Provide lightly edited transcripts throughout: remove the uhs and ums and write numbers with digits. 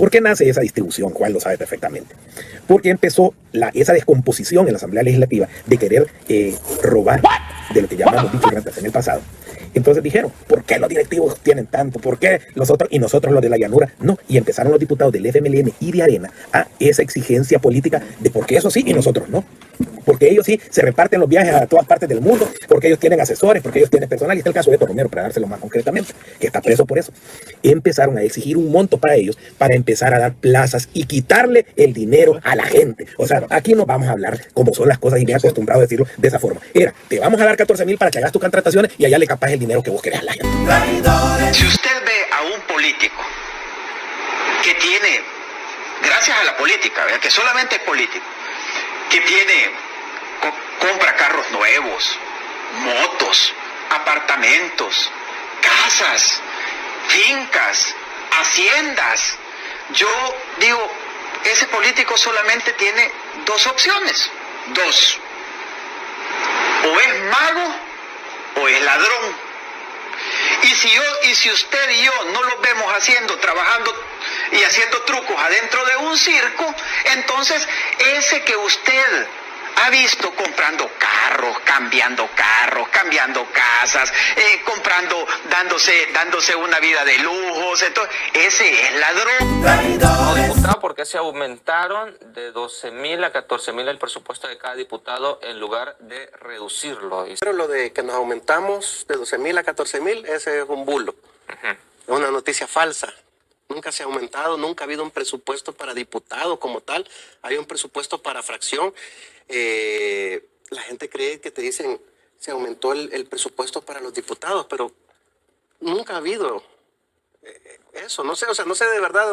¿Por qué nace esa distribución? Juan lo sabe perfectamente. Porque empezó esa descomposición en la Asamblea Legislativa de querer robar de lo que llamamos dicho en el pasado. Entonces dijeron, ¿por qué los directivos tienen tanto? ¿Por qué los otros y nosotros los de la llanura? No, y empezaron los diputados del FMLN y de Arena a esa exigencia política de por qué eso sí y nosotros no. Porque ellos sí se reparten los viajes a todas partes del mundo, porque ellos tienen asesores, porque ellos tienen personal. Y está el caso de Héctor Romero, para dárselo más concretamente, que está preso por eso. Empezaron a exigir un monto para ellos, para empezar a dar plazas y quitarle el dinero a la gente. O sea, aquí no vamos a hablar como son las cosas y me he acostumbrado a decirlo de esa forma. Era, te vamos a dar 14,000 para que hagas tus contrataciones y allá le capaz el dinero que vos querés a la gente. Si usted ve a un político que tiene, gracias a la política, ¿verdad?, que solamente es político, que compra carros nuevos, motos, apartamentos, casas, fincas, haciendas, yo digo, ese político solamente tiene dos opciones, dos: o es mago o es ladrón. Y si usted y yo no lo vemos trabajando y haciendo trucos adentro de un circo, entonces ese que usted ha visto comprando carros, cambiando casas, dándose una vida de lujos, entonces ese es ladrón. No, diputado, ¿por qué se aumentaron de 12,000 a 14,000 el presupuesto de cada diputado en lugar de reducirlo? Pero lo de que nos aumentamos de 12,000 a 14,000, ese es un bulo. Es una noticia falsa. Nunca se ha aumentado, nunca ha habido un presupuesto para diputado como tal. Hay un presupuesto para fracción. La gente cree que te dicen se aumentó el presupuesto para los diputados, pero nunca ha habido eso. No sé, o sea, no sé de verdad de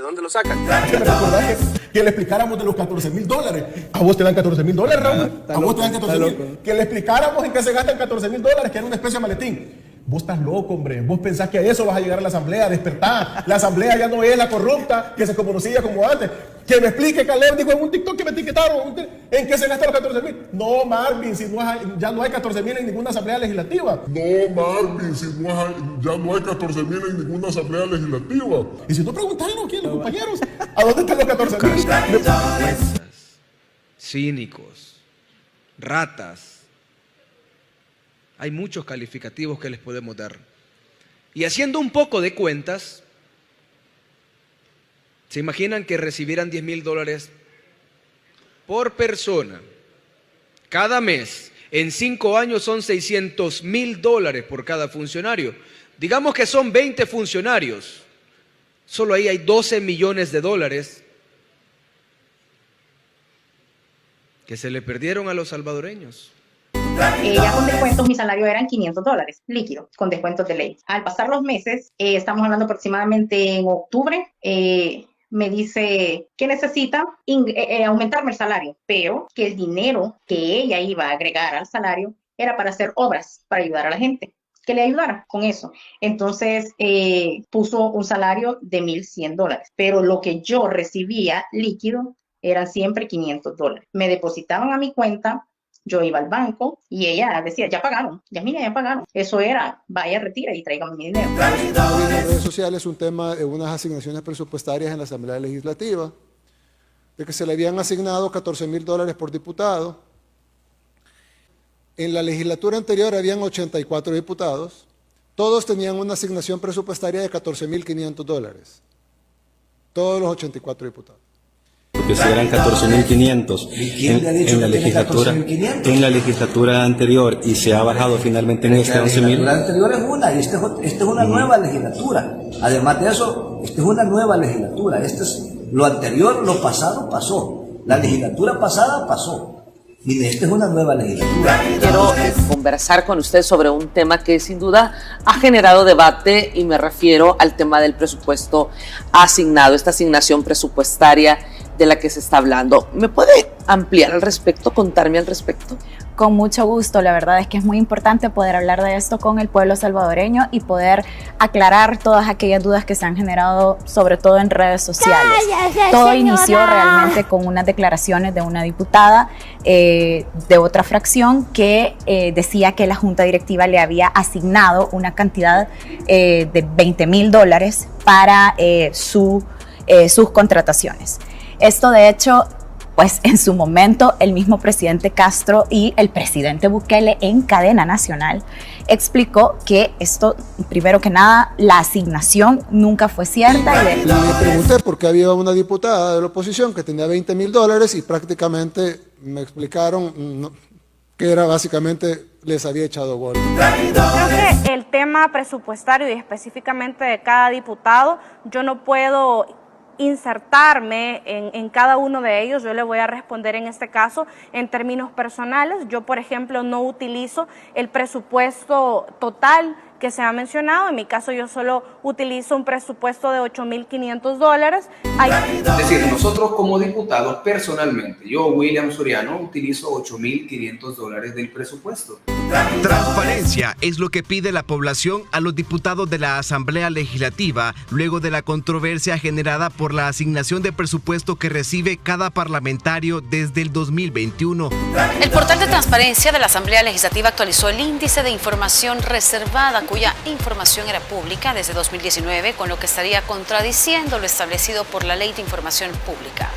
dónde lo sacan. ¿Me recordás que le explicáramos de los $14,000? A vos te dan $14,000, Raúl. A vos te dan 14,000. Que le explicáramos en qué se gastan $14,000, que era una especie de maletín. Vos estás loco, hombre. Vos pensás que a eso vas a llegar a la asamblea, a despertar. La asamblea ya no es la corrupta que se conocía como antes. Que me explique, Caleb dijo en un TikTok que me etiquetaron, ¿en qué se gastan los 14,000? No, Marvin, si ya no hay 14,000 en ninguna asamblea legislativa. No, Marvin, si ya no hay 14,000 en ninguna asamblea legislativa. Y si no, preguntaron aquí a los compañeros, ¿a dónde están los 14,000? Cínicos, ratas. Hay muchos calificativos que les podemos dar. Y haciendo un poco de cuentas, ¿se imaginan que recibieran $10,000 por persona cada mes? En 5 años son $600,000 por cada funcionario. Digamos que son 20 funcionarios. Solo ahí hay $12 millones que se le perdieron a los salvadoreños. Ya con descuentos mi salario eran $500 líquido, con descuentos de ley. Al pasar los meses, estamos hablando aproximadamente en octubre, me dice que necesita aumentarme el salario, pero que el dinero que ella iba a agregar al salario era para hacer obras, para ayudar a la gente, que le ayudara con eso. Entonces puso un salario de $1,100, pero lo que yo recibía líquido eran siempre $500. Me depositaban a mi cuenta. Yo iba al banco y ella decía, ya pagaron, ya pagaron. Eso era, vaya, retira y tráigame mi dinero. En las redes sociales un tema de unas asignaciones presupuestarias en la Asamblea Legislativa, de que se le habían asignado $14,000 por diputado. En la legislatura anterior habían 84 diputados, todos tenían una asignación presupuestaria de $14,500. Todos los 84 diputados. Porque si eran 14.500 en la legislatura anterior y se ha bajado finalmente en este 11.000. La anterior es una y esta es una nueva legislatura. Además de eso, esta es una nueva legislatura. Lo anterior, lo pasado, pasó. La legislatura pasada pasó. Y esta es una nueva legislatura. Quiero conversar con usted sobre un tema que sin duda ha generado debate y me refiero al tema del presupuesto asignado, esta asignación presupuestaria de la que se está hablando. ¿Me puede ampliar al respecto, contarme al respecto? Con mucho gusto, la verdad es que es muy importante poder hablar de esto con el pueblo salvadoreño y poder aclarar todas aquellas dudas que se han generado, sobre todo en redes sociales. Todo inició realmente con unas declaraciones de una diputada de otra fracción que decía que la Junta Directiva le había asignado una cantidad de $20,000 para su sus contrataciones. Esto, de hecho, pues en su momento el mismo presidente Castro y el presidente Bukele en cadena nacional explicó que esto, primero que nada, la asignación nunca fue cierta. Le pregunté por qué había una diputada de la oposición que tenía $20,000 y prácticamente me explicaron que era básicamente les había echado gol. Creo que el tema presupuestario y específicamente de cada diputado, yo no puedo insertarme en cada uno de ellos. Yo le voy a responder en este caso en términos personales. Yo, por ejemplo, no utilizo el presupuesto total que se ha mencionado. En mi caso, yo solo utilizo un presupuesto de $8,500. Es decir, nosotros como diputados, personalmente, yo, William Soriano, utilizo $8,500 del presupuesto. Transparencia es lo que pide la población a los diputados de la Asamblea Legislativa luego de la controversia generada por la asignación de presupuesto que recibe cada parlamentario desde el 2021. El portal de transparencia de la Asamblea Legislativa actualizó el índice de información reservada, cuya información era pública desde 2019, con lo que estaría contradiciendo lo establecido por la Ley de Información Pública.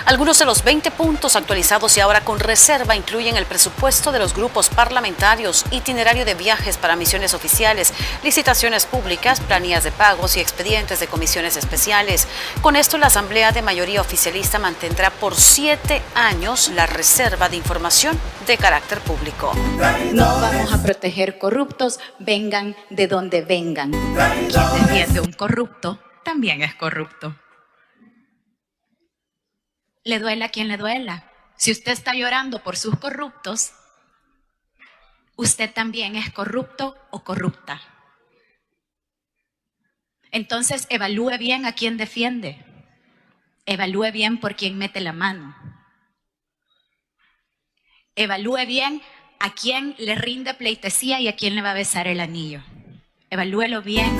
Algunos de los 20 puntos actualizados y ahora con reserva incluyen el presupuesto de los grupos parlamentarios, itinerario de viajes para misiones oficiales, licitaciones públicas, planillas de pagos y expedientes de comisiones especiales. Con esto, la Asamblea de mayoría oficialista mantendrá por 7 años la reserva de información de carácter público. No vamos a proteger corruptos, vengan de donde vengan. Quien defiende un corrupto también es corrupto. Le duela a quien le duela. Si usted está llorando por sus corruptos, usted también es corrupto o corrupta. Entonces, evalúe bien a quién defiende. Evalúe bien por quién mete la mano. Evalúe bien a quién le rinde pleitesía y a quién le va a besar el anillo. Evalúelo bien.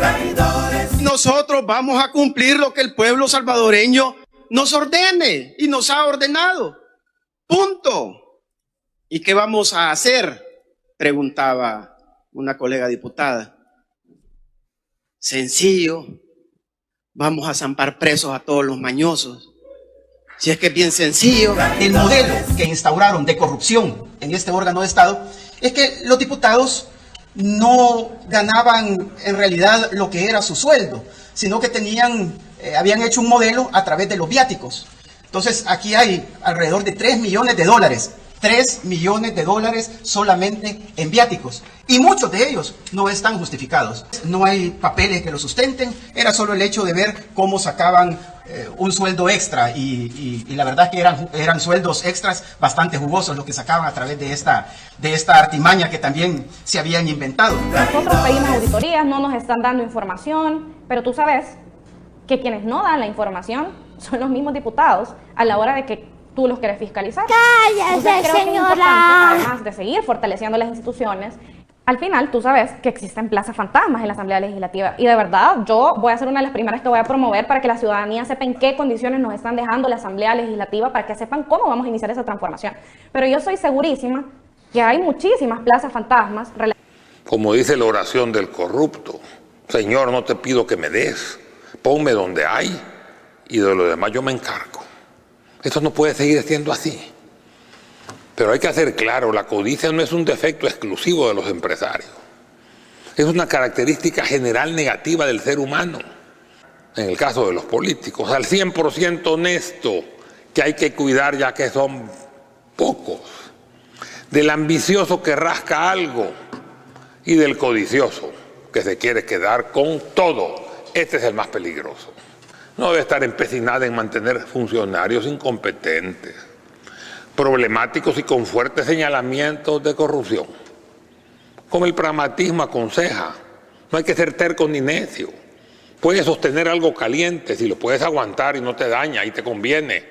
Nosotros vamos a cumplir lo que el pueblo salvadoreño nos ordene y nos ha ordenado. Punto. ¿Y qué vamos a hacer?, preguntaba una colega diputada. Sencillo. Vamos a zampar presos a todos los mañosos. Si es que es bien sencillo. El modelo que instauraron de corrupción en este órgano de Estado es que los diputados no ganaban en realidad lo que era su sueldo, sino que habían hecho un modelo a través de los viáticos. Entonces aquí hay alrededor de $3 millones. $3 millones solamente en viáticos. Y muchos de ellos no están justificados. No hay papeles que lo sustenten. Era solo el hecho de ver cómo sacaban un sueldo extra. Y la verdad es que eran sueldos extras bastante jugosos los que sacaban a través de esta artimaña que también se habían inventado. Nosotros pedimos auditorías, no nos están dando información, pero tú sabes que quienes no dan la información son los mismos diputados a la hora de que tú los quieres fiscalizar. ¡Cállese, señora! Además de seguir fortaleciendo las instituciones, al final tú sabes que existen plazas fantasmas en la Asamblea Legislativa y de verdad yo voy a ser una de las primeras que voy a promover para que la ciudadanía sepa en qué condiciones nos están dejando la Asamblea Legislativa, para que sepan cómo vamos a iniciar esa transformación. Pero yo soy segurísima que hay muchísimas plazas fantasmas. Como dice la oración del corrupto, Señor, no te pido que me des, ponme donde hay y de lo demás yo me encargo. Esto no puede seguir siendo así. Pero hay que hacer claro, la codicia no es un defecto exclusivo de los empresarios. Es una característica general negativa del ser humano. En el caso de los políticos, al 100% honesto, que hay que cuidar ya que son pocos. Del ambicioso que rasca algo y del codicioso que se quiere quedar con todo. Este es el más peligroso. No debe estar empecinada en mantener funcionarios incompetentes, problemáticos y con fuertes señalamientos de corrupción. Como el pragmatismo aconseja, no hay que ser terco ni necio. Puedes sostener algo caliente si lo puedes aguantar y no te daña y te conviene,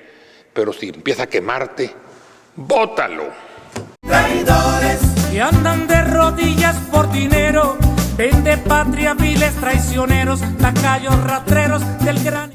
pero si empieza a quemarte, bótalo. Traidores que andan de rodillas por dinero, vende patria, viles traicioneros, lacayos ratreros del gran...